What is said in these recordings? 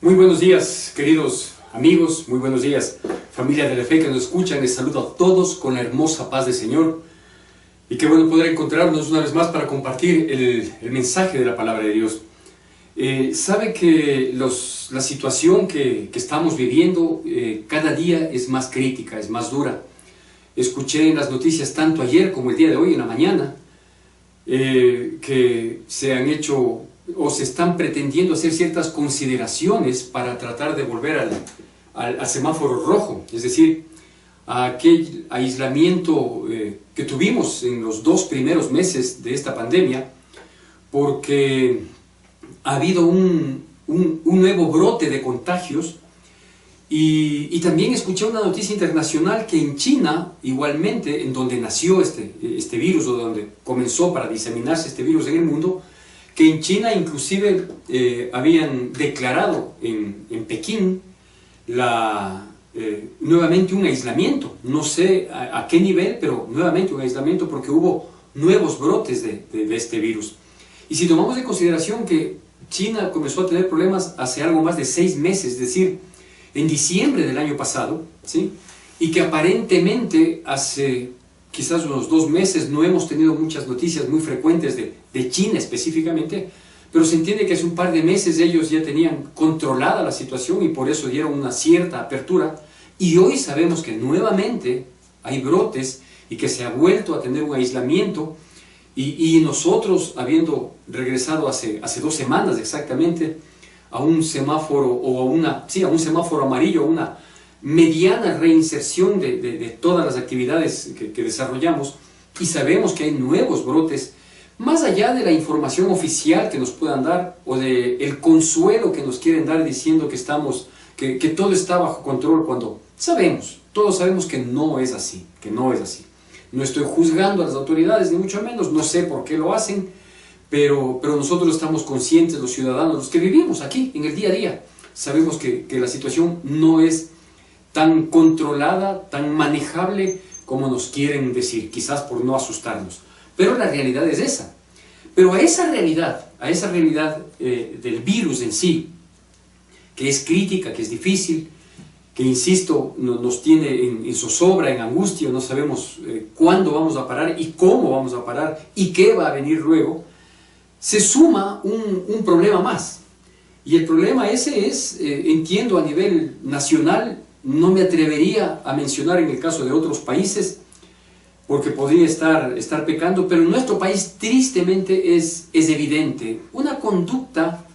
Muy buenos días, queridos amigos, muy buenos días, familia de la fe que nos escuchan. Les saludo a todos con la hermosa paz del Señor. Y qué bueno poder encontrarnos una vez más para compartir el mensaje de la palabra de Dios. Sabe que la situación que estamos viviendo cada día es más crítica, es más dura. Escuché en las noticias tanto ayer como el día de hoy en la mañana que se han hecho o se están pretendiendo hacer ciertas consideraciones para tratar de volver al semáforo rojo, es decir, a aquel aislamiento que tuvimos en los 2 primeros meses de esta pandemia, porque ha habido un nuevo brote de contagios. Y también escuché una noticia internacional que en China, igualmente, en donde nació este virus, o donde comenzó para diseminarse este virus en el mundo, que en China inclusive habían declarado en Pekín nuevamente un aislamiento. No sé a qué nivel, pero nuevamente un aislamiento porque hubo nuevos brotes de este virus. Y si tomamos en consideración que China comenzó a tener problemas hace algo más de 6 meses, es decir, en diciembre del año pasado, ¿sí? Y que aparentemente hace quizás unos 2 meses no hemos tenido muchas noticias muy frecuentes de China específicamente, pero se entiende que hace un par de meses ellos ya tenían controlada la situación y por eso dieron una cierta apertura, y hoy sabemos que nuevamente hay brotes y que se ha vuelto a tener un aislamiento, y nosotros, habiendo regresado hace 2 semanas exactamente a un semáforo, o a un semáforo amarillo, a una mediana reinserción de todas las actividades que desarrollamos, y sabemos que hay nuevos brotes, más allá de la información oficial que nos puedan dar, o del consuelo que nos quieren dar diciendo que todo está bajo control, cuando todos sabemos que no es así, No estoy juzgando a las autoridades, ni mucho menos, no sé por qué lo hacen, pero nosotros estamos conscientes, los ciudadanos, los que vivimos aquí en el día a día, sabemos que la situación no es tan controlada, tan manejable como nos quieren decir, quizás por no asustarnos. Pero la realidad es esa. Pero a esa realidad del virus en sí, que es crítica, que es difícil, que, insisto, nos tiene en zozobra, en angustia, no sabemos cuándo vamos a parar y cómo vamos a parar y qué va a venir luego, se suma un problema más. Y el problema ese es, entiendo, a nivel nacional. No me atrevería a mencionar en el caso de otros países, porque podría estar pecando, pero en nuestro país tristemente es evidente una conducta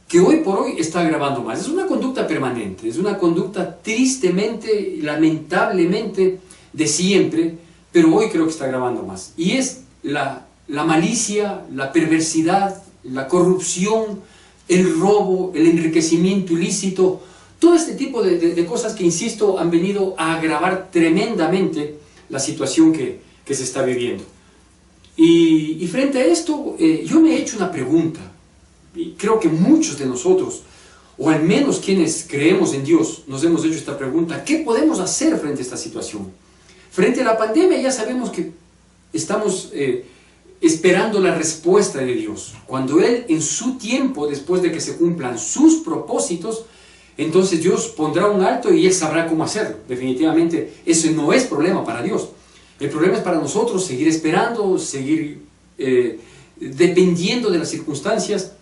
que hoy por hoy está agravando más. Es una conducta permanente, es una conducta tristemente, lamentablemente de siempre, pero hoy creo que está agravando más. Y es la malicia, la perversidad, la corrupción, el robo, el enriquecimiento ilícito, todo este tipo de cosas que, insisto, han venido a agravar tremendamente la situación que se está viviendo. Y frente a esto, yo me he hecho una pregunta, y creo que muchos de nosotros, o al menos quienes creemos en Dios, nos hemos hecho esta pregunta: ¿qué podemos hacer frente a esta situación? Frente a la pandemia ya sabemos que estamos esperando la respuesta de Dios. Cuando Él, en su tiempo, después de que se cumplan sus propósitos, entonces Dios pondrá un alto y Él sabrá cómo hacerlo. Definitivamente ese no es problema para Dios. El problema es para nosotros seguir esperando, seguir dependiendo de las circunstancias.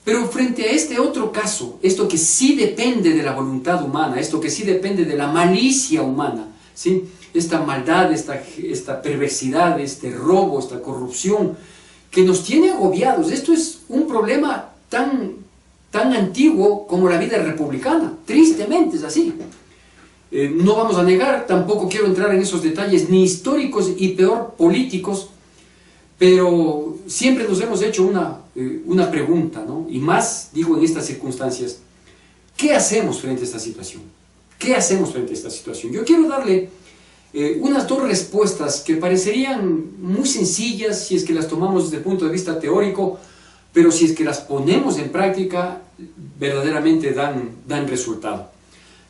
Pero frente a este otro caso, esto que sí depende de la voluntad humana, esto que sí depende de la malicia humana, ¿sí? Esta maldad, esta perversidad, este robo, esta corrupción, que nos tiene agobiados. Esto es un problema tan antiguo como la vida republicana. Tristemente es así. No vamos a negar, tampoco quiero entrar en esos detalles, ni históricos y peor políticos, pero siempre nos hemos hecho una pregunta, ¿no? Y más, digo, en estas circunstancias: ¿qué hacemos frente a esta situación? ¿Qué hacemos frente a esta situación? Yo quiero darle unas 2 respuestas que parecerían muy sencillas si es que las tomamos desde el punto de vista teórico, pero si es que las ponemos en práctica, verdaderamente dan resultado.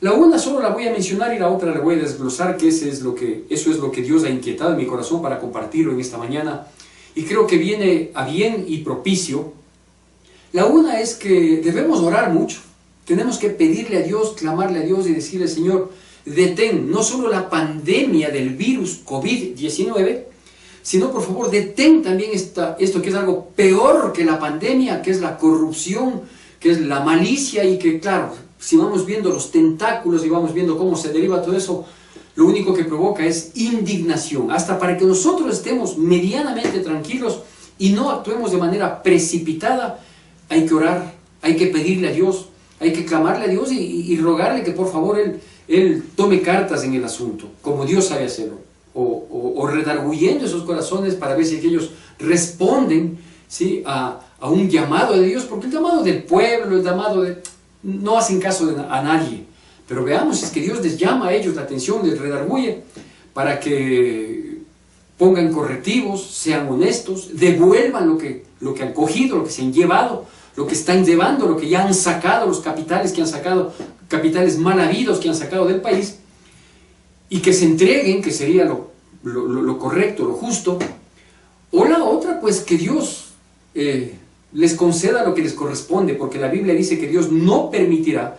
La una solo la voy a mencionar y la otra la voy a desglosar, que eso es lo que Dios ha inquietado en mi corazón para compartirlo en esta mañana, y creo que viene a bien y propicio. La una es que debemos orar mucho. tenemos que pedirle a Dios, clamarle a Dios y decirle: Señor, detén no solo la pandemia del virus COVID-19, sino por favor detén también esto que es algo peor que la pandemia, que es la corrupción, que es la malicia, y que claro, si vamos viendo los tentáculos y vamos viendo cómo se deriva todo eso, lo único que provoca es indignación. Hasta para que nosotros estemos medianamente tranquilos y no actuemos de manera precipitada, hay que orar, hay que pedirle a Dios, hay que clamarle a Dios y rogarle que por favor Él tome cartas en el asunto, como Dios sabe hacerlo, o redarguyendo esos corazones para ver si ellos responden, ¿sí?, a un llamado de Dios, porque el llamado del pueblo, el llamado de... no hacen caso a nadie, pero veamos, es que Dios les llama a ellos la atención, les redarguye, para que pongan correctivos, sean honestos, devuelvan lo que han cogido, lo que se han llevado, lo que están llevando, lo que ya han sacado, los capitales que han sacado, capitales mal habidos que han sacado del país, y que se entreguen, que sería lo correcto, lo justo. O la otra, pues que Dios les conceda lo que les corresponde, porque la Biblia dice que Dios no permitirá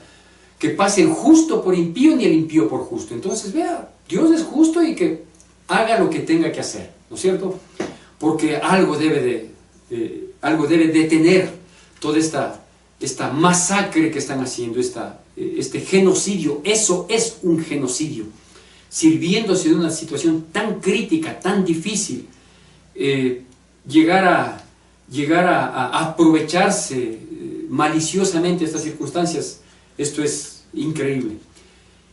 que pase el justo por impío ni el impío por justo. Entonces, vea, Dios es justo y que haga lo que tenga que hacer, ¿no es cierto? Porque algo debe detener toda esta masacre que están haciendo, este genocidio. Eso es un genocidio, sirviéndose de una situación tan crítica, tan difícil, llegar a aprovecharse maliciosamente de estas circunstancias. Esto es increíble.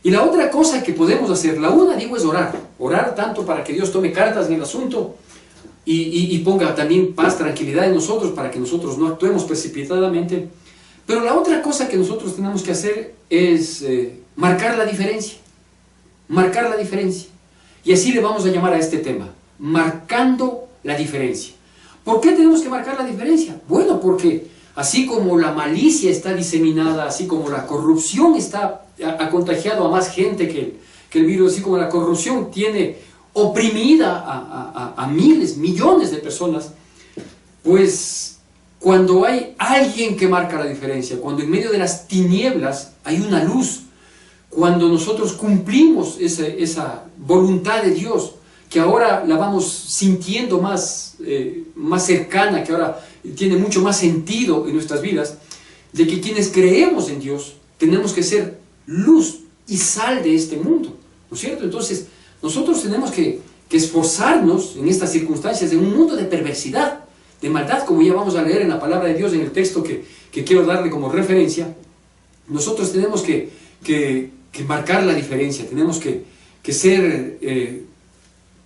Y la otra cosa que podemos hacer, la una, digo, es orar tanto para que Dios tome cartas en el asunto y ponga también paz, tranquilidad en nosotros, para que nosotros no actuemos precipitadamente. Pero la otra cosa que nosotros tenemos que hacer es marcar la diferencia. Marcar la diferencia. Y así le vamos a llamar a este tema: marcando la diferencia. ¿Por qué tenemos que marcar la diferencia? Bueno, porque así como la malicia está diseminada, así como la corrupción ha contagiado a más gente que el virus, así como la corrupción tiene oprimida a miles, millones de personas, pues cuando hay alguien que marca la diferencia, cuando en medio de las tinieblas hay una luz, cuando nosotros cumplimos esa voluntad de Dios, que ahora la vamos sintiendo más cercana, que ahora tiene mucho más sentido en nuestras vidas, de que quienes creemos en Dios tenemos que ser luz y sal de este mundo, ¿no es cierto? Entonces nosotros tenemos que esforzarnos en estas circunstancias, en un mundo de perversidad, de maldad, como ya vamos a leer en la palabra de Dios, en el texto que quiero darle como referencia. Nosotros tenemos que marcar la diferencia, tenemos que ser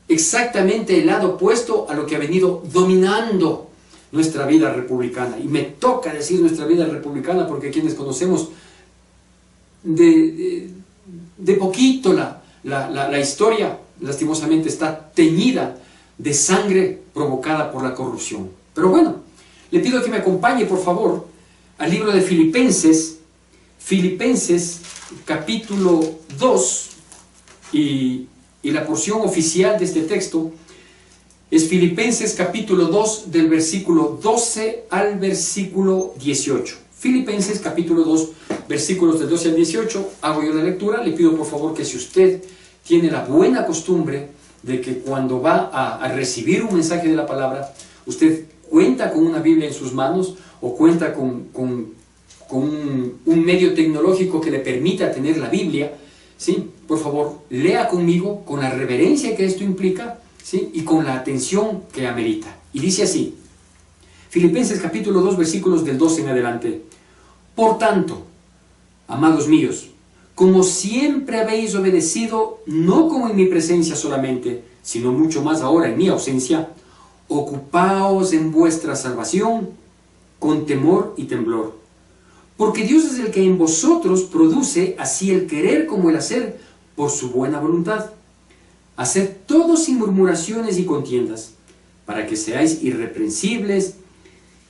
exactamente el lado opuesto a lo que ha venido dominando nuestra vida republicana. Y me toca decir nuestra vida republicana porque quienes conocemos de poquito la historia, lastimosamente está teñida de sangre provocada por la corrupción. Pero bueno, le pido que me acompañe por favor al libro de Filipenses capítulo 2, y la porción oficial de este texto es Filipenses capítulo 2, del versículo 12 al versículo 18. Filipenses capítulo 2, versículos del 12 al 18, hago yo la lectura. Le pido por favor que, si usted tiene la buena costumbre de que cuando va a recibir un mensaje de la palabra, usted cuenta con una Biblia en sus manos, o cuenta con un medio tecnológico que le permita tener la Biblia, ¿sí?, por favor, lea conmigo con la reverencia que esto implica, ¿sí?, y con la atención que amerita. Y dice así, Filipenses capítulo 2, versículos del 12 en adelante: Por tanto, amados míos, como siempre habéis obedecido, no como en mi presencia solamente, sino mucho más ahora en mi ausencia, ocupaos en vuestra salvación con temor y temblor. Porque Dios es el que en vosotros produce así el querer como el hacer por su buena voluntad. Haced todo sin murmuraciones y contiendas, para que seáis irreprensibles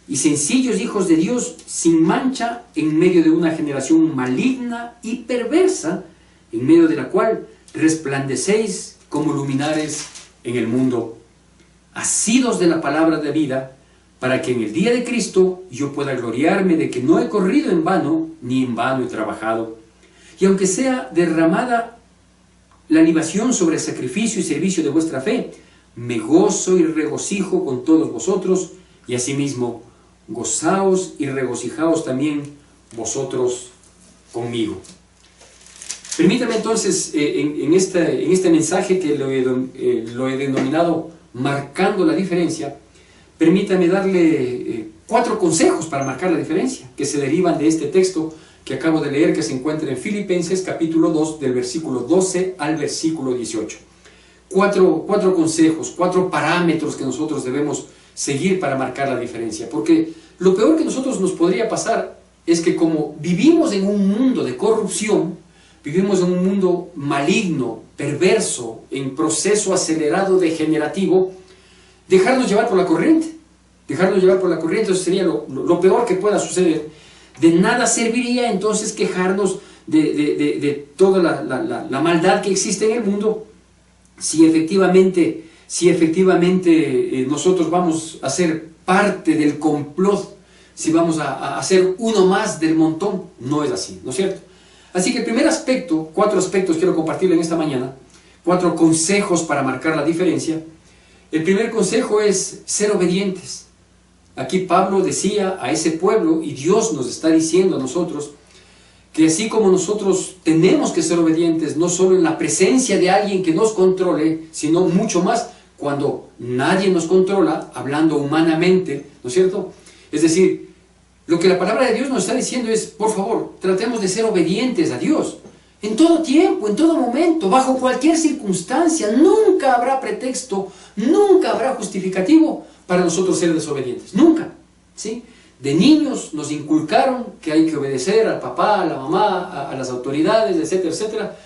y sencillos hijos de Dios, sin mancha, en medio de una generación maligna y perversa, en medio de la cual resplandecéis como luminares en el mundo, asidos de la palabra de vida, para que en el día de Cristo yo pueda gloriarme de que no he corrido en vano, ni en vano he trabajado. Y aunque sea derramada la libación sobre el sacrificio y servicio de vuestra fe, me gozo y regocijo con todos vosotros, y asimismo gozaos y regocijaos también vosotros conmigo. Permítame entonces, en este mensaje que lo he denominado Marcando la Diferencia, permítame darle 4 consejos para marcar la diferencia, que se derivan de este texto que acabo de leer, que se encuentra en Filipenses capítulo 2, del versículo 12 al versículo 18. 4 consejos, 4 parámetros que nosotros debemos seguir para marcar la diferencia, porque lo peor que nosotros nos podría pasar es que como vivimos en un mundo de corrupción, vivimos en un mundo maligno, perverso, en proceso acelerado degenerativo, dejarnos llevar por la corriente. Dejarnos llevar por la corriente, eso sería lo peor que pueda suceder. De nada serviría entonces quejarnos de toda la maldad que existe en el mundo, si efectivamente nosotros vamos a ser parte del complot, si vamos a ser uno más del montón. No es así, ¿no es cierto? Así que el primer aspecto, 4 aspectos quiero compartirle en esta mañana, 4 consejos para marcar la diferencia. El primer consejo es ser obedientes. Aquí Pablo decía a ese pueblo, y Dios nos está diciendo a nosotros, que así como nosotros tenemos que ser obedientes, no solo en la presencia de alguien que nos controle, sino mucho más cuando nadie nos controla, hablando humanamente, ¿no es cierto? Es decir, lo que la palabra de Dios nos está diciendo es, por favor, tratemos de ser obedientes a Dios. En todo tiempo, en todo momento, bajo cualquier circunstancia, nunca habrá pretexto, nunca habrá justificativo para nosotros ser desobedientes. Nunca, ¿sí? De niños nos inculcaron que hay que obedecer al papá, a la mamá, a las autoridades, etcétera, etcétera.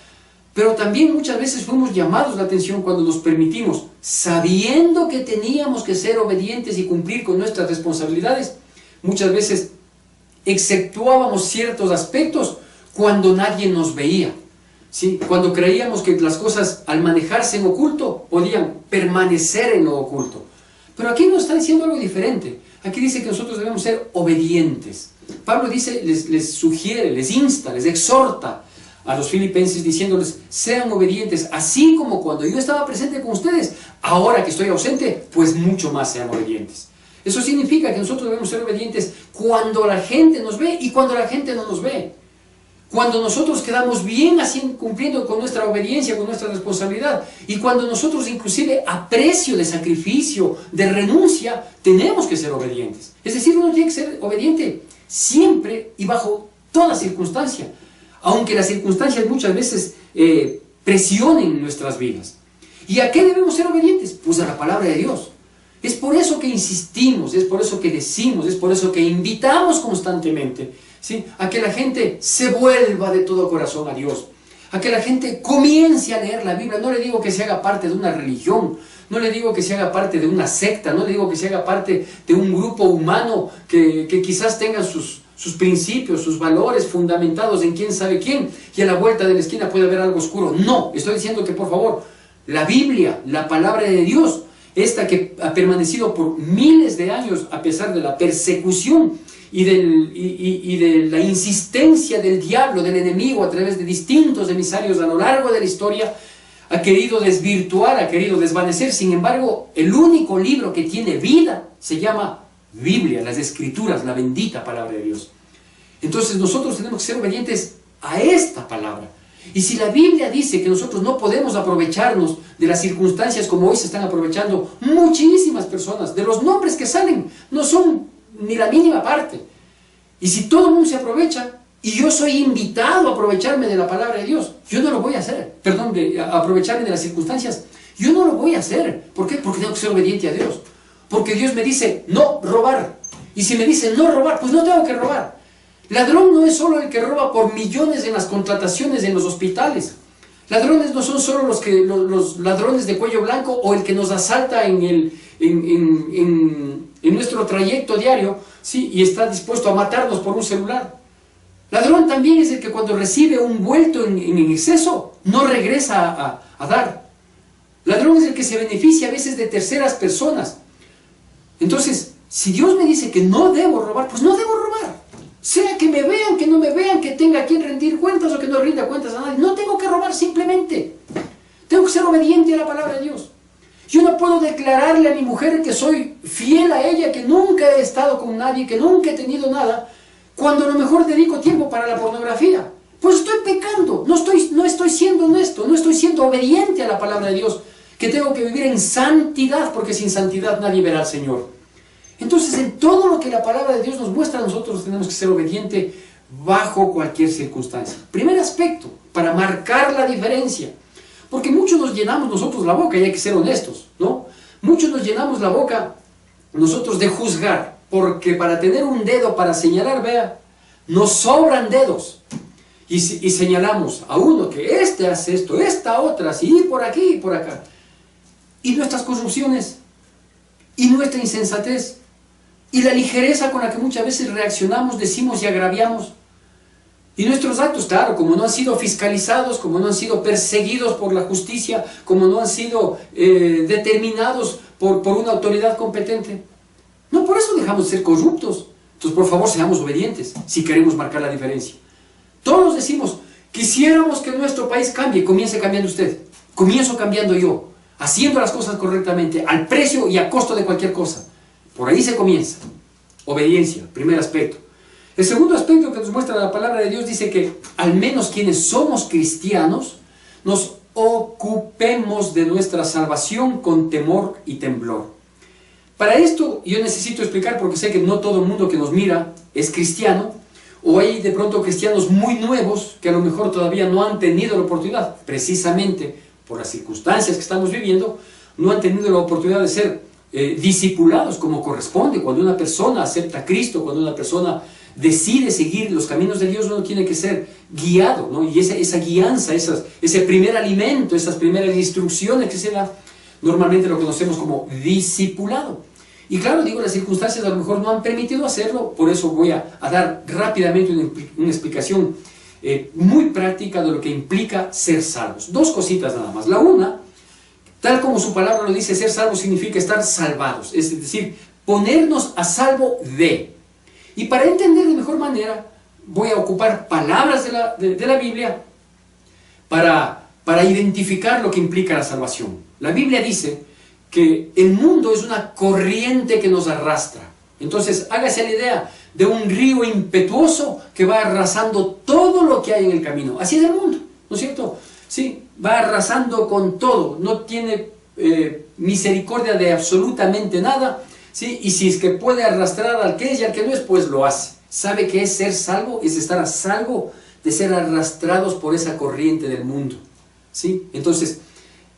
Pero también muchas veces fuimos llamados la atención cuando nos permitimos, sabiendo que teníamos que ser obedientes y cumplir con nuestras responsabilidades, muchas veces exceptuábamos ciertos aspectos cuando nadie nos veía, ¿sí? Cuando creíamos que las cosas al manejarse en oculto podían permanecer en lo oculto. Pero aquí nos está diciendo algo diferente. Aquí dice que nosotros debemos ser obedientes. Pablo dice, les sugiere, les insta, les exhorta a los filipenses diciéndoles, sean obedientes, así como cuando yo estaba presente con ustedes, ahora que estoy ausente, pues mucho más sean obedientes. Eso significa que nosotros debemos ser obedientes cuando la gente nos ve y cuando la gente no nos ve. Cuando nosotros quedamos bien así, cumpliendo con nuestra obediencia, con nuestra responsabilidad, y cuando nosotros inclusive a precio de sacrificio, de renuncia, tenemos que ser obedientes. Es decir, uno tiene que ser obediente siempre y bajo toda circunstancia, aunque las circunstancias muchas veces presionen nuestras vidas. ¿Y a qué debemos ser obedientes? Pues a la palabra de Dios. Es por eso que insistimos, es por eso que decimos, es por eso que invitamos constantemente, ¿sí?, a que la gente se vuelva de todo corazón a Dios, a que la gente comience a leer la Biblia. No le digo que se haga parte de una religión, no le digo que se haga parte de una secta, no le digo que se haga parte de un grupo humano que quizás tenga sus principios, sus valores fundamentados en quién sabe quién, y a la vuelta de la esquina puede haber algo oscuro. No, estoy diciendo que por favor, la Biblia, la palabra de Dios, esta que ha permanecido por miles de años a pesar de la persecución y de la insistencia del diablo, del enemigo, a través de distintos emisarios a lo largo de la historia, ha querido desvirtuar, ha querido desvanecer. Sin embargo, el único libro que tiene vida se llama Biblia, las Escrituras, la bendita palabra de Dios. Entonces nosotros tenemos que ser obedientes a esta palabra. Y si la Biblia dice que nosotros no podemos aprovecharnos de las circunstancias como hoy se están aprovechando muchísimas personas, de los nombres que salen, no son ni la mínima parte. Y si todo el mundo se aprovecha, y yo soy invitado a aprovecharme de la palabra de Dios, yo no lo voy a hacer. Perdón, a aprovecharme de las circunstancias, yo no lo voy a hacer. ¿Por qué? Porque tengo que ser obediente a Dios. Porque Dios me dice, no robar. Y si me dice no robar, pues no tengo que robar. Ladrón no es solo el que roba por millones en las contrataciones en los hospitales. Ladrones no son solo los ladrones de cuello blanco o el que nos asalta en nuestro trayecto diario, ¿sí?, y está dispuesto a matarnos por un celular. Ladrón también es el que cuando recibe un vuelto en exceso no regresa a dar. Ladrón es el que se beneficia a veces de terceras personas. Entonces, Si Dios me dice que no debo robar, pues no debo robar. Sea que me vean, que no me vean, que tenga a quien rendir cuentas o que no rinda cuentas a nadie. No tengo que robar simplemente. Tengo que ser obediente a la palabra de Dios. Yo no puedo declararle a mi mujer que soy fiel a ella, que nunca he estado con nadie, que nunca he tenido nada, cuando a lo mejor dedico tiempo para la pornografía. Pues estoy pecando, no estoy siendo honesto, no estoy siendo obediente a la palabra de Dios, que tengo que vivir en santidad, porque sin santidad nadie verá al Señor. Entonces, en todo lo que la palabra de Dios nos muestra, nosotros tenemos que ser obedientes bajo cualquier circunstancia. Primer aspecto, para marcar la diferencia. Porque muchos nos llenamos nosotros la boca, y hay que ser honestos, ¿no? Muchos nos llenamos la boca nosotros de juzgar, porque para tener un dedo para señalar, vea, nos sobran dedos. Y señalamos a uno que este hace esto, esta otra, así, por aquí y por acá. Y nuestras corrupciones, y nuestra insensatez, y la ligereza con la que muchas veces reaccionamos, decimos y agraviamos. Y nuestros actos, claro, como no han sido fiscalizados, como no han sido perseguidos por la justicia, como no han sido determinados por una autoridad competente. No por eso dejamos de ser corruptos. Entonces, por favor, seamos obedientes si queremos marcar la diferencia. Todos decimos, quisiéramos que nuestro país cambie. Comience cambiando usted. Comienzo cambiando yo. Haciendo las cosas correctamente, al precio y a costo de cualquier cosa. Por ahí se comienza. Obediencia, primer aspecto. El segundo aspecto que nos muestra la palabra de Dios dice que al menos quienes somos cristianos nos ocupemos de nuestra salvación con temor y temblor. Para esto yo necesito explicar, porque sé que no todo el mundo que nos mira es cristiano, o hay de pronto cristianos muy nuevos que a lo mejor todavía no han tenido la oportunidad, precisamente por las circunstancias que estamos viviendo, no han tenido la oportunidad de ser discipulados como corresponde. Cuando una persona acepta a Cristo, cuando una persona decide seguir los caminos de Dios, uno tiene que ser guiado, ¿no? Y esa guianza, ese primer alimento, esas primeras instrucciones que se da, normalmente lo conocemos como discipulado. Y claro, digo, las circunstancias a lo mejor no han permitido hacerlo, por eso voy a dar rápidamente una explicación muy práctica de lo que implica ser salvos. Dos cositas nada más. La una, tal como su palabra lo dice, ser salvos significa estar salvados, es decir, ponernos a salvo de. Y para entender de mejor manera, voy a ocupar palabras de la Biblia para identificar lo que implica la salvación. La Biblia dice que el mundo es una corriente que nos arrastra. Entonces, hágase la idea de un río impetuoso que va arrasando todo lo que hay en el camino. Así es el mundo, ¿no es cierto? Sí, va arrasando con todo, no tiene misericordia de absolutamente nada, ¿sí? Y si es que puede arrastrar al que es y al que no es, pues lo hace. ¿Sabe qué es ser salvo? Es estar a salvo de ser arrastrados por esa corriente del mundo, ¿sí? Entonces,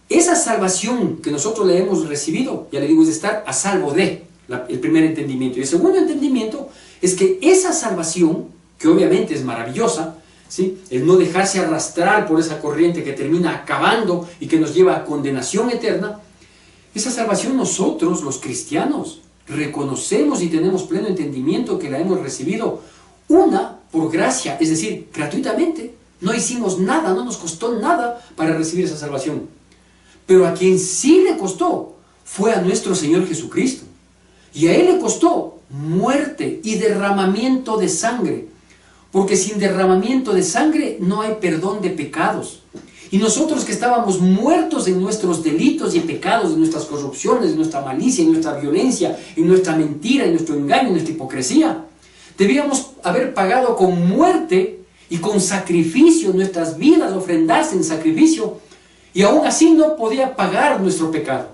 esa salvación que nosotros le hemos recibido, ya le digo, es estar a salvo de, el primer entendimiento. Y el segundo entendimiento es que esa salvación, que obviamente es maravillosa, ¿sí? El no dejarse arrastrar por esa corriente que termina acabando y que nos lleva a condenación eterna, esa salvación nosotros, los cristianos, reconocemos y tenemos pleno entendimiento que la hemos recibido, una, por gracia, es decir, gratuitamente. No hicimos nada, no nos costó nada para recibir esa salvación. Pero a quien sí le costó fue a nuestro Señor Jesucristo. Y a Él le costó muerte y derramamiento de sangre. Porque sin derramamiento de sangre no hay perdón de pecados. Y nosotros que estábamos muertos en nuestros delitos y pecados, en nuestras corrupciones, en nuestra malicia, en nuestra violencia, en nuestra mentira, en nuestro engaño, en nuestra hipocresía, debíamos haber pagado con muerte y con sacrificio nuestras vidas, ofrendarse en sacrificio, y aún así no podía pagar nuestro pecado.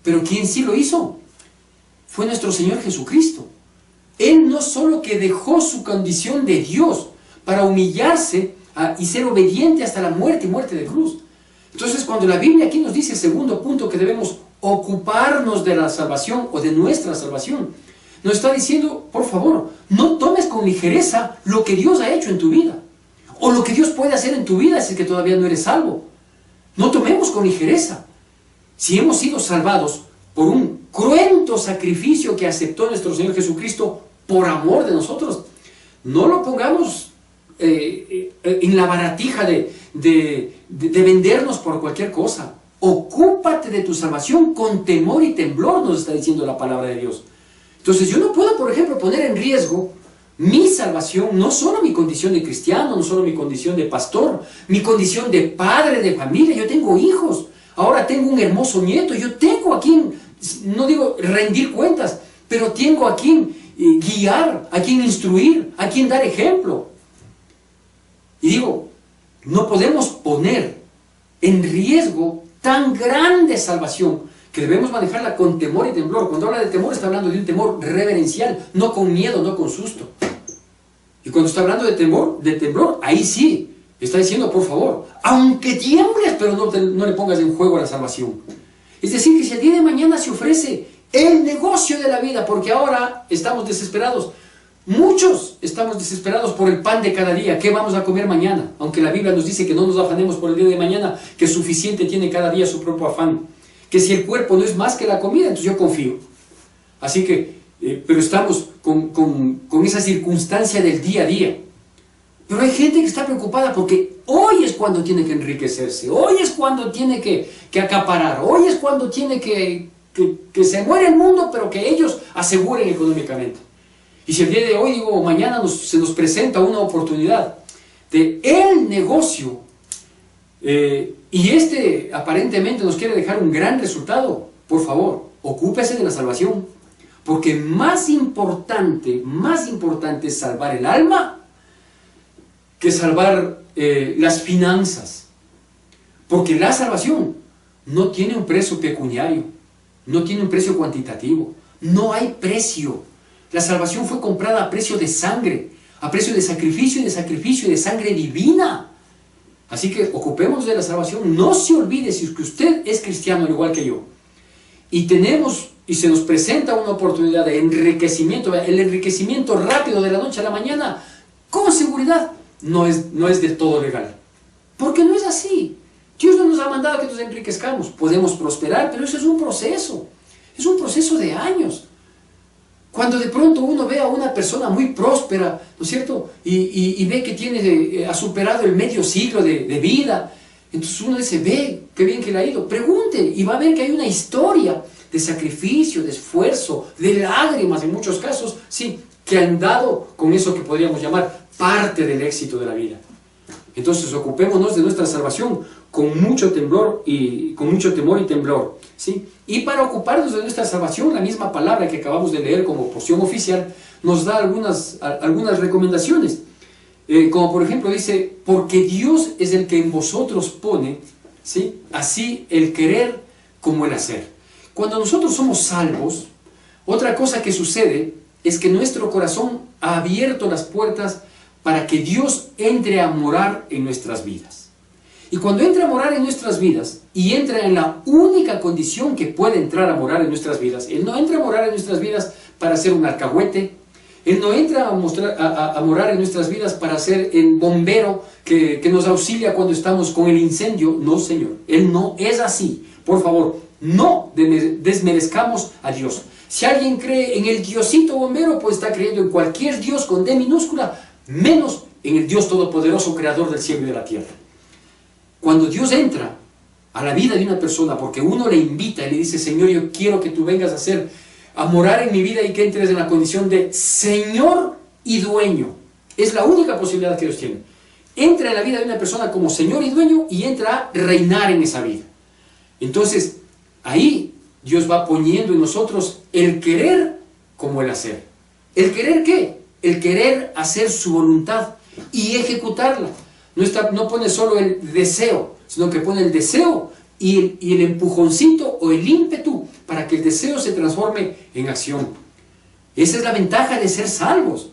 Pero ¿quién sí lo hizo? Fue nuestro Señor Jesucristo. Él no solo que dejó su condición de Dios para humillarse y ser obediente hasta la muerte y muerte de cruz. Entonces, cuando la Biblia aquí nos dice el segundo punto, que debemos ocuparnos de la salvación o de nuestra salvación, nos está diciendo, por favor, no tomes con ligereza lo que Dios ha hecho en tu vida, o lo que Dios puede hacer en tu vida si es que todavía no eres salvo. No tomemos con ligereza. Si hemos sido salvados por un cruento sacrificio que aceptó nuestro Señor Jesucristo por amor de nosotros, no lo pongamos en la baratija de vendernos por cualquier cosa. Ocúpate de tu salvación con temor y temblor, nos está diciendo la palabra de Dios. Entonces yo no puedo, por ejemplo, poner en riesgo mi salvación, no solo mi condición de cristiano, no solo mi condición de pastor, mi condición de padre de familia. Yo tengo hijos, ahora tengo un hermoso nieto, yo tengo a quien, no digo rendir cuentas, pero tengo a quien guiar, a quien instruir, a quien dar ejemplo. Y digo, no podemos poner en riesgo tan grande salvación que debemos manejarla con temor y temblor. Cuando habla de temor está hablando de un temor reverencial, no con miedo, no con susto. Y cuando está hablando de temor, de temblor, ahí sí, está diciendo, por favor, aunque tiembles, pero no le pongas en juego la salvación. Es decir, que si el día de mañana se ofrece el negocio de la vida, porque ahora estamos desesperados, muchos estamos desesperados por el pan de cada día. ¿Qué vamos a comer mañana? Aunque la Biblia nos dice que no nos afanemos por el día de mañana, que suficiente tiene cada día su propio afán. Que si el cuerpo no es más que la comida, entonces yo confío. Así que, pero estamos con esa circunstancia del día a día. Pero hay gente que está preocupada porque hoy es cuando tiene que enriquecerse, hoy es cuando tiene que acaparar, hoy es cuando tiene que se muere el mundo, pero que ellos aseguren económicamente. Y si el día de hoy, digo, mañana se nos presenta una oportunidad de el negocio, y aparentemente nos quiere dejar un gran resultado, por favor, ocúpese de la salvación, porque más importante es salvar el alma que salvar las finanzas, porque la salvación no tiene un precio pecuniario, no tiene un precio cuantitativo, no hay precio. La salvación fue comprada a precio de sangre, a precio de sacrificio y de sangre divina. Así que ocupémonos de la salvación. No se olvide, si es que usted es cristiano al igual que yo, y se nos presenta una oportunidad de enriquecimiento, el enriquecimiento rápido de la noche a la mañana, con seguridad, no es del todo legal. Porque no es así. Dios no nos ha mandado que nos enriquezcamos. Podemos prosperar, pero eso es un proceso de años. Cuando de pronto uno ve a una persona muy próspera, ¿no es cierto? Y ve que ha superado el medio siglo de vida, entonces uno dice, ve, qué bien que le ha ido. Pregunte y va a ver que hay una historia de sacrificio, de esfuerzo, de lágrimas en muchos casos, sí, que han dado con eso que podríamos llamar parte del éxito de la vida. Entonces ocupémonos de nuestra salvación con mucho temor y temblor, ¿sí? Y para ocuparnos de nuestra salvación, la misma palabra que acabamos de leer como porción oficial nos da algunas recomendaciones. Como por ejemplo dice, porque Dios es el que en vosotros pone, ¿sí?, así el querer como el hacer. Cuando nosotros somos salvos, otra cosa que sucede es que nuestro corazón ha abierto las puertas para que Dios entre a morar en nuestras vidas. Y cuando entra a morar en nuestras vidas, y entra en la única condición que puede entrar a morar en nuestras vidas, Él no entra a morar en nuestras vidas para ser un alcahuete, Él no entra a morar en nuestras vidas para ser el bombero que nos auxilia cuando estamos con el incendio. No, Señor, Él no es así. Por favor, no desmerezcamos a Dios. Si alguien cree en el Diosito bombero, pues está creyendo en cualquier Dios con D minúscula, menos en el Dios todopoderoso, creador del cielo y de la tierra. Cuando Dios entra a la vida de una persona, porque uno le invita y le dice, Señor, yo quiero que tú vengas a morar en mi vida y que entres en la condición de Señor y dueño. Es la única posibilidad que Dios tiene. Entra en la vida de una persona como Señor y dueño y entra a reinar en esa vida. Entonces, ahí Dios va poniendo en nosotros el querer como el hacer. ¿El querer qué? El querer hacer su voluntad y ejecutarla. No pone solo el deseo, sino que pone el deseo y el empujoncito o el ímpetu para que el deseo se transforme en acción. Esa es la ventaja de ser salvos.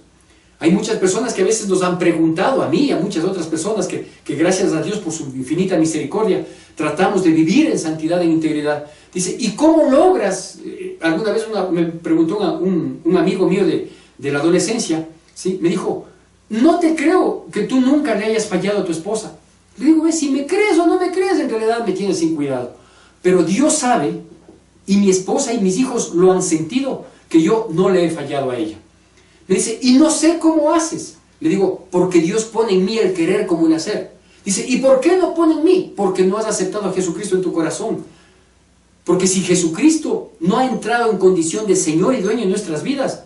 Hay muchas personas que a veces nos han preguntado, a mí y a muchas otras personas, que gracias a Dios por su infinita misericordia tratamos de vivir en santidad e integridad. Dice, ¿y cómo logras? Alguna vez me preguntó un amigo mío de la adolescencia, ¿sí? Me dijo, no te creo que tú nunca le hayas fallado a tu esposa. Le digo, si me crees o no me crees, en realidad me tienes sin cuidado. Pero Dios sabe, y mi esposa y mis hijos lo han sentido, que yo no le he fallado a ella. Me dice, y no sé cómo haces. Le digo, porque Dios pone en mí el querer como el hacer. Dice, ¿y por qué no pone en mí? Porque no has aceptado a Jesucristo en tu corazón. Porque si Jesucristo no ha entrado en condición de Señor y dueño en nuestras vidas,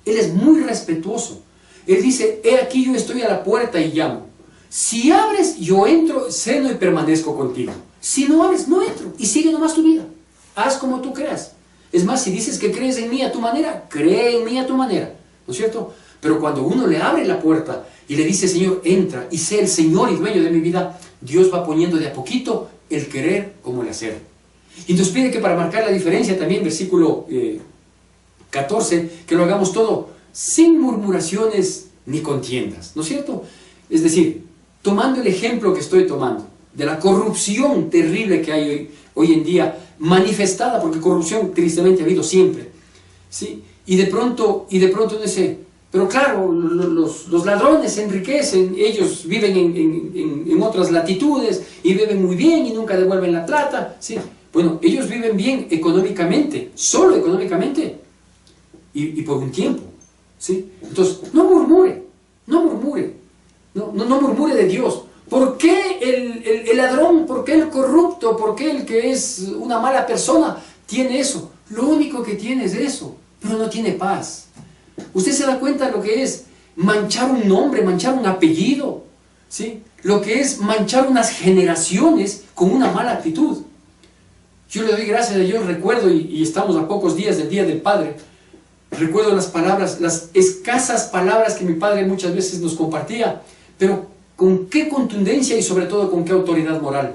Él es muy respetuoso. Él dice, he aquí yo estoy a la puerta y llamo. Si abres, yo entro, ceno y permanezco contigo. Si no abres, no entro. Y sigue nomás tu vida. Haz como tú creas. Es más, si dices que crees en mí a tu manera, cree en mí a tu manera. ¿No es cierto? Pero cuando uno le abre la puerta y le dice, Señor, entra y sé el Señor y dueño de mi vida, Dios va poniendo de a poquito el querer como el hacer. Y nos pide que para marcar la diferencia también, versículo 14, que lo hagamos todo sin murmuraciones ni contiendas. ¿No es cierto? Es decir, tomando el ejemplo que estoy tomando, de la corrupción terrible que hay hoy en día, manifestada, porque corrupción tristemente ha habido siempre, ¿sí? Y de pronto uno dice, pero claro, los ladrones se enriquecen, ellos viven en otras latitudes y viven muy bien y nunca devuelven la plata, ¿sí? Bueno, ellos viven bien económicamente, solo económicamente, y por un tiempo, ¿sí? Entonces, no murmure, no murmure de Dios. ¿Por qué el ladrón, por qué el corrupto, por qué el que es una mala persona tiene eso? Lo único que tiene es eso, pero no tiene paz. Usted se da cuenta de lo que es manchar un nombre, manchar un apellido, ¿sí? Lo que es manchar unas generaciones con una mala actitud. Yo le doy gracias a Dios, recuerdo, y estamos a pocos días del Día del Padre, recuerdo las palabras, las escasas palabras que mi padre muchas veces nos compartía, pero con qué contundencia y sobre todo con qué autoridad moral.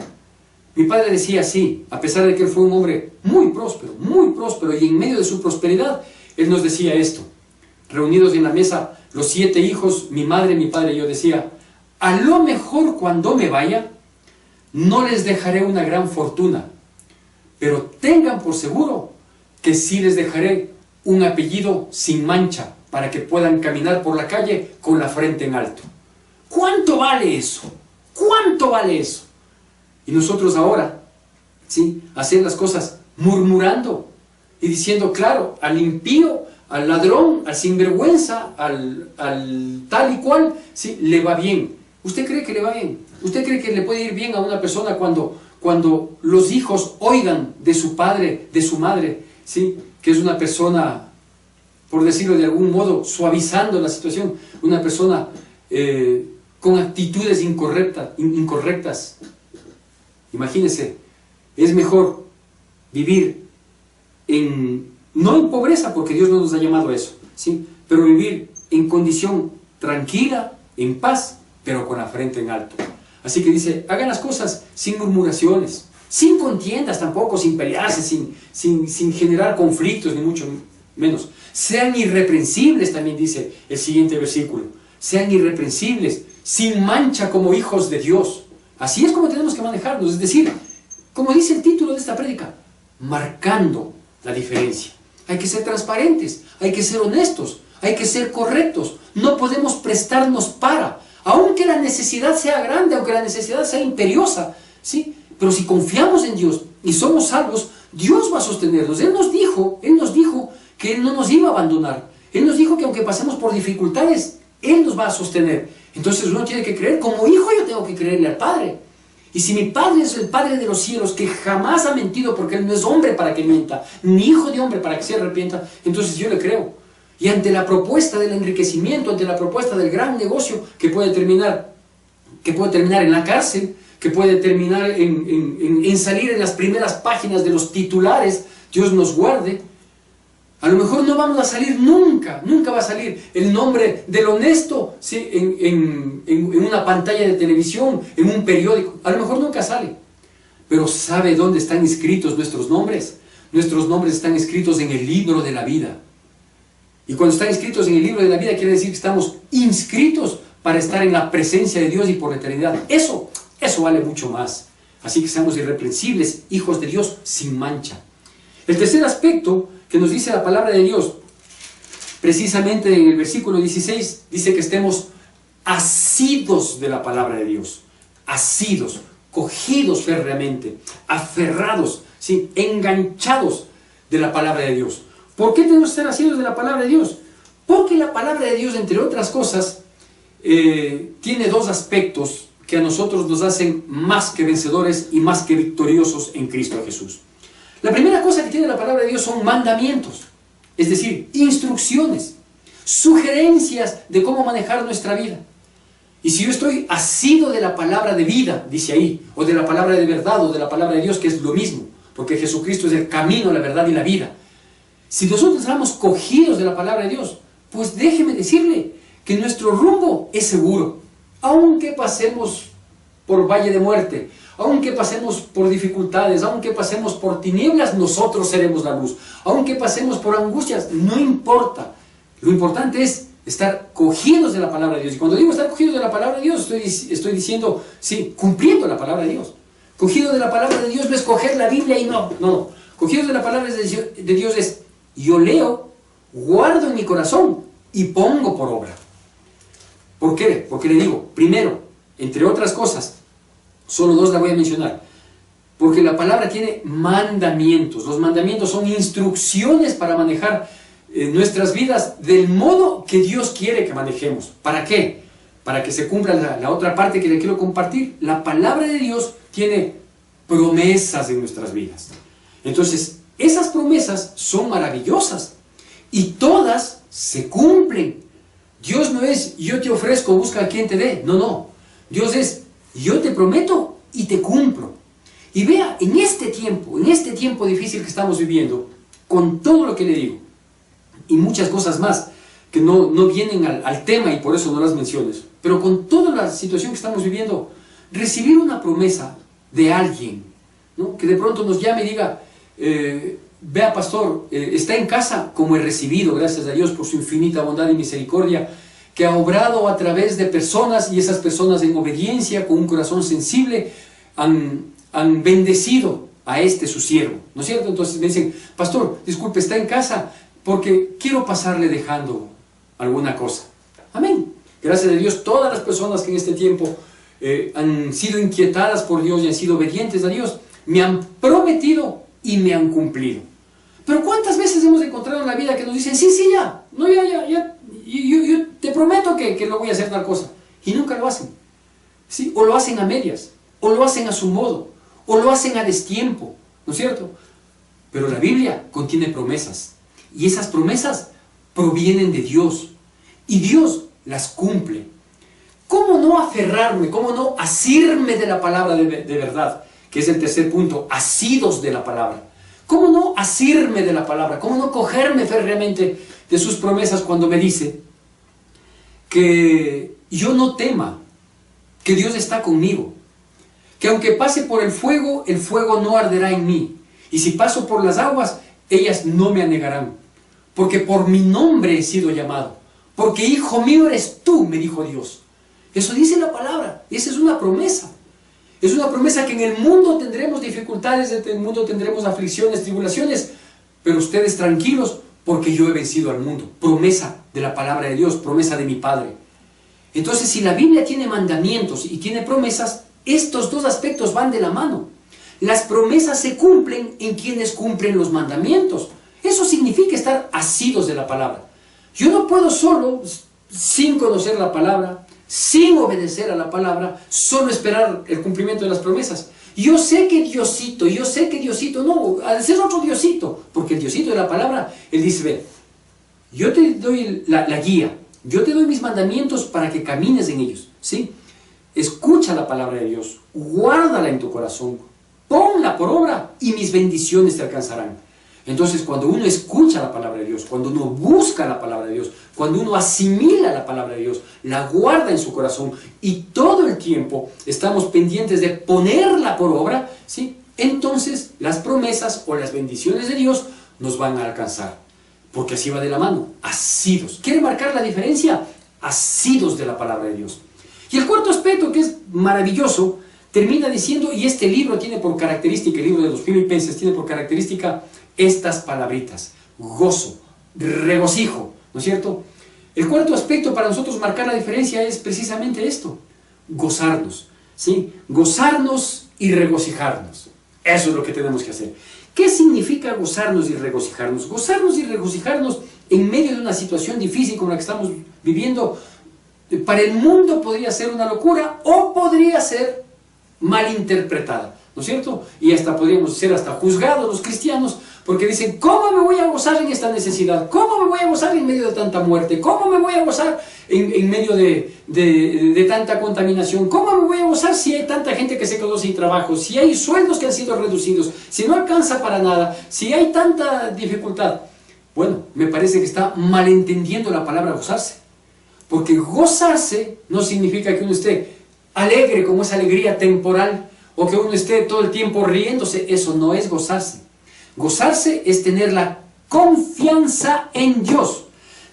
Mi padre decía así, a pesar de que él fue un hombre muy próspero, y en medio de su prosperidad, él nos decía esto. Reunidos en la mesa, los 7 hijos, mi madre, mi padre y yo, decía, a lo mejor cuando me vaya, no les dejaré una gran fortuna, pero tengan por seguro que sí les dejaré un apellido sin mancha, para que puedan caminar por la calle con la frente en alto. ¿Cuánto vale eso? ¿Cuánto vale eso? Y nosotros ahora, ¿sí?, hacer las cosas murmurando y diciendo, claro, al impío, al ladrón, al sinvergüenza, al tal y cual, ¿sí?, le va bien. ¿Usted cree que le va bien? ¿Usted cree que le puede ir bien a una persona cuando los hijos oigan de su padre, de su madre, ¿sí?, que es una persona, por decirlo de algún modo, suavizando la situación, una persona con actitudes incorrectas? Imagínense, es mejor vivir no en pobreza, porque Dios no nos ha llamado a eso, ¿sí?, pero vivir en condición tranquila, en paz, pero con la frente en alto. Así que dice, hagan las cosas sin murmuraciones, sin contiendas tampoco, sin pelearse, sin generar conflictos, ni mucho menos. Sean irreprensibles, también dice el siguiente versículo. Sean irreprensibles, sin mancha como hijos de Dios. Así es como tenemos que manejarnos, es decir, como dice el título de esta prédica, marcando la diferencia. Hay que ser transparentes, hay que ser honestos, hay que ser correctos. No podemos prestarnos para, aunque la necesidad sea grande, aunque la necesidad sea imperiosa, ¿sí? Pero si confiamos en Dios y somos salvos, Dios va a sostenernos. Él nos dijo que Él no nos iba a abandonar. Él nos dijo que aunque pasemos por dificultades, Él nos va a sostener. Entonces uno tiene que creer, como hijo yo tengo que creerle al Padre. Y si mi Padre es el Padre de los cielos, que jamás ha mentido, porque Él no es hombre para que mienta, ni hijo de hombre para que se arrepienta, entonces yo le creo. Y ante la propuesta del enriquecimiento, ante la propuesta del gran negocio que puede terminar en la cárcel, que puede terminar en salir en las primeras páginas de los titulares, Dios nos guarde. A lo mejor no vamos a salir nunca va a salir el nombre del honesto, ¿sí?, en una pantalla de televisión, en un periódico. A lo mejor nunca sale. Pero ¿sabe dónde están inscritos nuestros nombres? Nuestros nombres están escritos en el libro de la vida. Y cuando están inscritos en el libro de la vida, quiere decir que estamos inscritos para estar en la presencia de Dios y por la eternidad. Eso vale mucho más. Así que seamos irreprensibles, hijos de Dios, sin mancha. El tercer aspecto que nos dice la palabra de Dios, precisamente en el versículo 16, dice que estemos asidos de la palabra de Dios. Asidos, cogidos férreamente, aferrados, ¿sí?, enganchados de la palabra de Dios. ¿Por qué tenemos que ser asidos de la palabra de Dios? Porque la palabra de Dios, entre otras cosas, tiene 2 aspectos que a nosotros nos hacen más que vencedores y más que victoriosos en Cristo Jesús. La primera cosa que tiene la palabra de Dios son mandamientos, es decir, instrucciones, sugerencias de cómo manejar nuestra vida. Y si yo estoy asido de la palabra de vida, dice ahí, o de la palabra de verdad, o de la palabra de Dios, que es lo mismo, porque Jesucristo es el camino, la verdad y la vida. Si nosotros estamos cogidos de la palabra de Dios, pues déjeme decirle que nuestro rumbo es seguro. Aunque pasemos por valle de muerte, aunque pasemos por dificultades, aunque pasemos por tinieblas, nosotros seremos la luz. Aunque pasemos por angustias, no importa. Lo importante es estar cogidos de la palabra de Dios. Y cuando digo estar cogidos de la palabra de Dios, estoy diciendo, sí, cumpliendo la palabra de Dios. Cogido de la palabra de Dios no es coger la Biblia y no. Cogido de la palabra de Dios es, yo leo, guardo en mi corazón y pongo por obra. ¿Por qué? Porque le digo, primero, entre otras cosas, solo dos la voy a mencionar, porque la palabra tiene mandamientos. Los mandamientos son instrucciones para manejar nuestras vidas del modo que Dios quiere que manejemos. ¿Para qué? Para que se cumpla la otra parte que le quiero compartir. La palabra de Dios tiene promesas en nuestras vidas. Entonces, esas promesas son maravillosas y todas se cumplen. Dios no es, yo te ofrezco, busca a quien te dé. No. Dios es, yo te prometo y te cumplo. Y vea, en este tiempo difícil que estamos viviendo, con todo lo que le digo, y muchas cosas más que no vienen al tema y por eso no las menciones, pero con toda la situación que estamos viviendo, recibir una promesa de alguien, ¿no? Que de pronto nos llame y diga, vea pastor, está en casa, como he recibido, gracias a Dios por su infinita bondad y misericordia, que ha obrado a través de personas, y esas personas en obediencia, con un corazón sensible, han bendecido a su siervo, ¿no es cierto? Entonces me dicen, pastor, disculpe, está en casa porque quiero pasarle dejando alguna cosa. Amén. Gracias a Dios, todas las personas que en este tiempo han sido inquietadas por Dios y han sido obedientes a Dios, me han prometido y me han cumplido. Pero ¿cuántas veces hemos encontrado en la vida que nos dicen, sí, ya, yo te prometo que lo voy a hacer tal cosa, y nunca lo hacen? ¿Sí? O lo hacen a medias, o lo hacen a su modo, o lo hacen a destiempo, ¿no es cierto? Pero la Biblia contiene promesas, y esas promesas provienen de Dios, y Dios las cumple. ¿Cómo no aferrarme, cómo no asirme de la palabra de verdad? Que es el tercer punto, asidos de la palabra. ¿Cómo no asirme de la palabra? ¿Cómo no cogerme férreamente de sus promesas cuando me dice que yo no tema, que Dios está conmigo, que aunque pase por el fuego no arderá en mí, y si paso por las aguas, ellas no me anegarán, porque por mi nombre he sido llamado, porque hijo mío eres tú, me dijo Dios. Eso dice la palabra, esa es una promesa. Es una promesa que en el mundo tendremos dificultades, en el mundo tendremos aflicciones, tribulaciones, pero ustedes tranquilos porque yo he vencido al mundo. Promesa de la palabra de Dios, promesa de mi Padre. Entonces, si la Biblia tiene mandamientos y tiene promesas, estos dos aspectos van de la mano. Las promesas se cumplen en quienes cumplen los mandamientos. Eso significa estar asidos de la palabra. Yo no puedo solo, sin conocer la palabra, sin obedecer a la palabra, solo esperar el cumplimiento de las promesas. Yo sé que Diosito, no, al ser otro Diosito, porque el Diosito de la palabra, Él dice, ve, yo te doy la guía, yo te doy mis mandamientos para que camines en ellos, ¿sí? Escucha la palabra de Dios, guárdala en tu corazón, ponla por obra y mis bendiciones te alcanzarán. Entonces, cuando uno escucha la palabra de Dios, cuando uno busca la palabra de Dios, cuando uno asimila la palabra de Dios, la guarda en su corazón y todo el tiempo estamos pendientes de ponerla por obra, ¿sí? Entonces las promesas o las bendiciones de Dios nos van a alcanzar, porque así va de la mano, asidos. ¿Quiere marcar la diferencia? Asidos de la palabra de Dios. Y el cuarto aspecto, que es maravilloso, termina diciendo, y este libro tiene por característica, el libro de los Filipenses tiene por característica estas palabritas: gozo, regocijo, ¿no es cierto? El cuarto aspecto para nosotros marcar la diferencia es precisamente esto: gozarnos, ¿sí? Gozarnos y regocijarnos. Eso es lo que tenemos que hacer. ¿Qué significa gozarnos y regocijarnos? Gozarnos y regocijarnos en medio de una situación difícil como la que estamos viviendo, para el mundo podría ser una locura o podría ser malinterpretada. ¿no es cierto? Y hasta podríamos ser hasta juzgados los cristianos, porque dicen, ¿cómo me voy a gozar en esta necesidad? ¿Cómo me voy a gozar en medio de tanta muerte? ¿Cómo me voy a gozar en medio de tanta contaminación? ¿Cómo me voy a gozar si hay tanta gente que se quedó sin trabajo? Si hay sueldos que han sido reducidos, si no alcanza para nada, si hay tanta dificultad. Bueno, me parece que está malentendiendo la palabra gozarse. Porque gozarse no significa que uno esté alegre como esa alegría temporal, o que uno esté todo el tiempo riéndose. Eso no es gozarse. Gozarse es tener la confianza en Dios,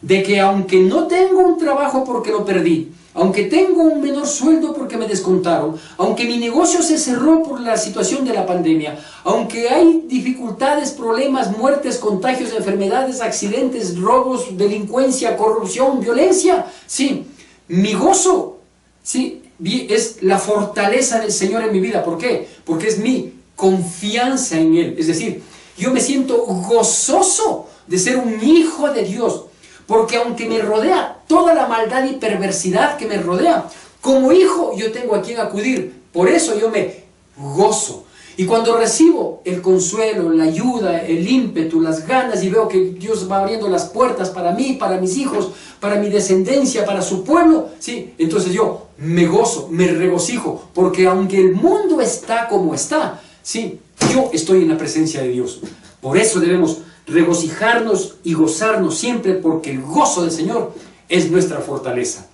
de que aunque no tengo un trabajo porque lo perdí, aunque tengo un menor sueldo porque me descontaron, aunque mi negocio se cerró por la situación de la pandemia, aunque hay dificultades, problemas, muertes, contagios, enfermedades, accidentes, robos, delincuencia, corrupción, violencia, sí, mi gozo, sí, es la fortaleza del Señor en mi vida. ¿Por qué? Porque es mi confianza en Él. Es decir, yo me siento gozoso de ser un hijo de Dios, porque aunque me rodea toda la maldad y perversidad que me rodea, como hijo yo tengo a quien acudir. Por eso yo me gozo. Y cuando recibo el consuelo, la ayuda, el ímpetu, las ganas, y veo que Dios va abriendo las puertas para mí, para mis hijos, para mi descendencia, para su pueblo, ¿sí? Entonces yo me gozo, me regocijo, porque aunque el mundo está como está, ¿sí?, yo estoy en la presencia de Dios. Por eso debemos regocijarnos y gozarnos siempre, porque el gozo del Señor es nuestra fortaleza.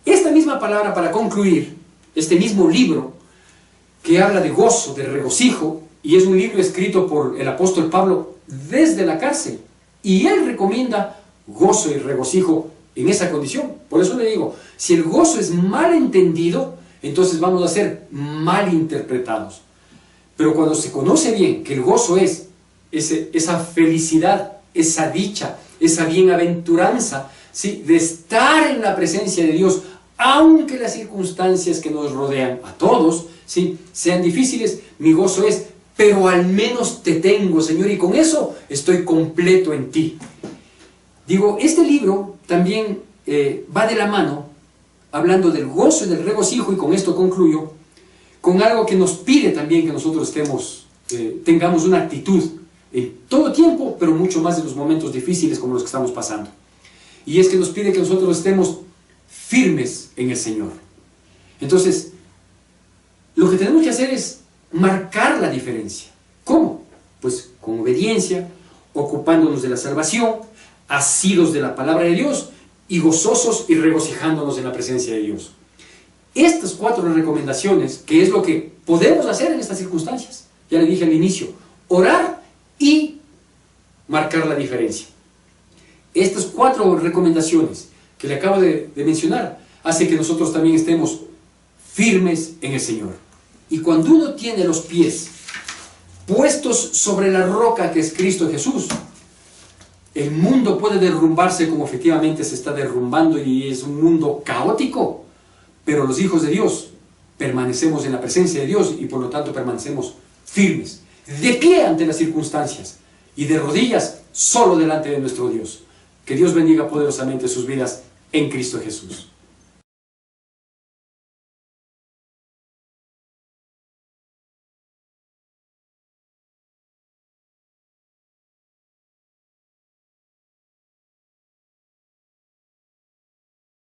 Esta misma palabra, para concluir, este mismo libro que habla de gozo, de regocijo, y es un libro escrito por el apóstol Pablo desde la cárcel, y él recomienda gozo y regocijo en esa condición. Por eso le digo, si el gozo es mal entendido, entonces vamos a ser mal interpretados. Pero cuando se conoce bien que el gozo es esa felicidad, esa dicha, esa bienaventuranza, ¿sí?, de estar en la presencia de Dios, aunque las circunstancias que nos rodean a todos, ¿sí?, sean difíciles, mi gozo es, pero al menos te tengo, Señor, y con eso estoy completo en ti. Digo, este libro también va de la mano, hablando del gozo y del regocijo, y con esto concluyo, con algo que nos pide también que nosotros tengamos una actitud en todo tiempo, pero mucho más en los momentos difíciles como los que estamos pasando. Y es que nos pide que nosotros estemos firmes en el Señor. Entonces, lo que tenemos que hacer es marcar la diferencia. ¿Cómo? Pues con obediencia, ocupándonos de la salvación, asidos de la palabra de Dios, y gozosos y regocijándonos en la presencia de Dios. Estas 4 recomendaciones, que es lo que podemos hacer en estas circunstancias, ya le dije al inicio, orar y marcar la diferencia. Estas 4 recomendaciones que le acabo de mencionar, hace que nosotros también estemos firmes en el Señor. Y cuando uno tiene los pies puestos sobre la roca que es Cristo Jesús, el mundo puede derrumbarse como efectivamente se está derrumbando, y es un mundo caótico, pero los hijos de Dios permanecemos en la presencia de Dios, y por lo tanto permanecemos firmes, de pie ante las circunstancias, y de rodillas solo delante de nuestro Dios. Que Dios bendiga poderosamente sus vidas en Cristo Jesús.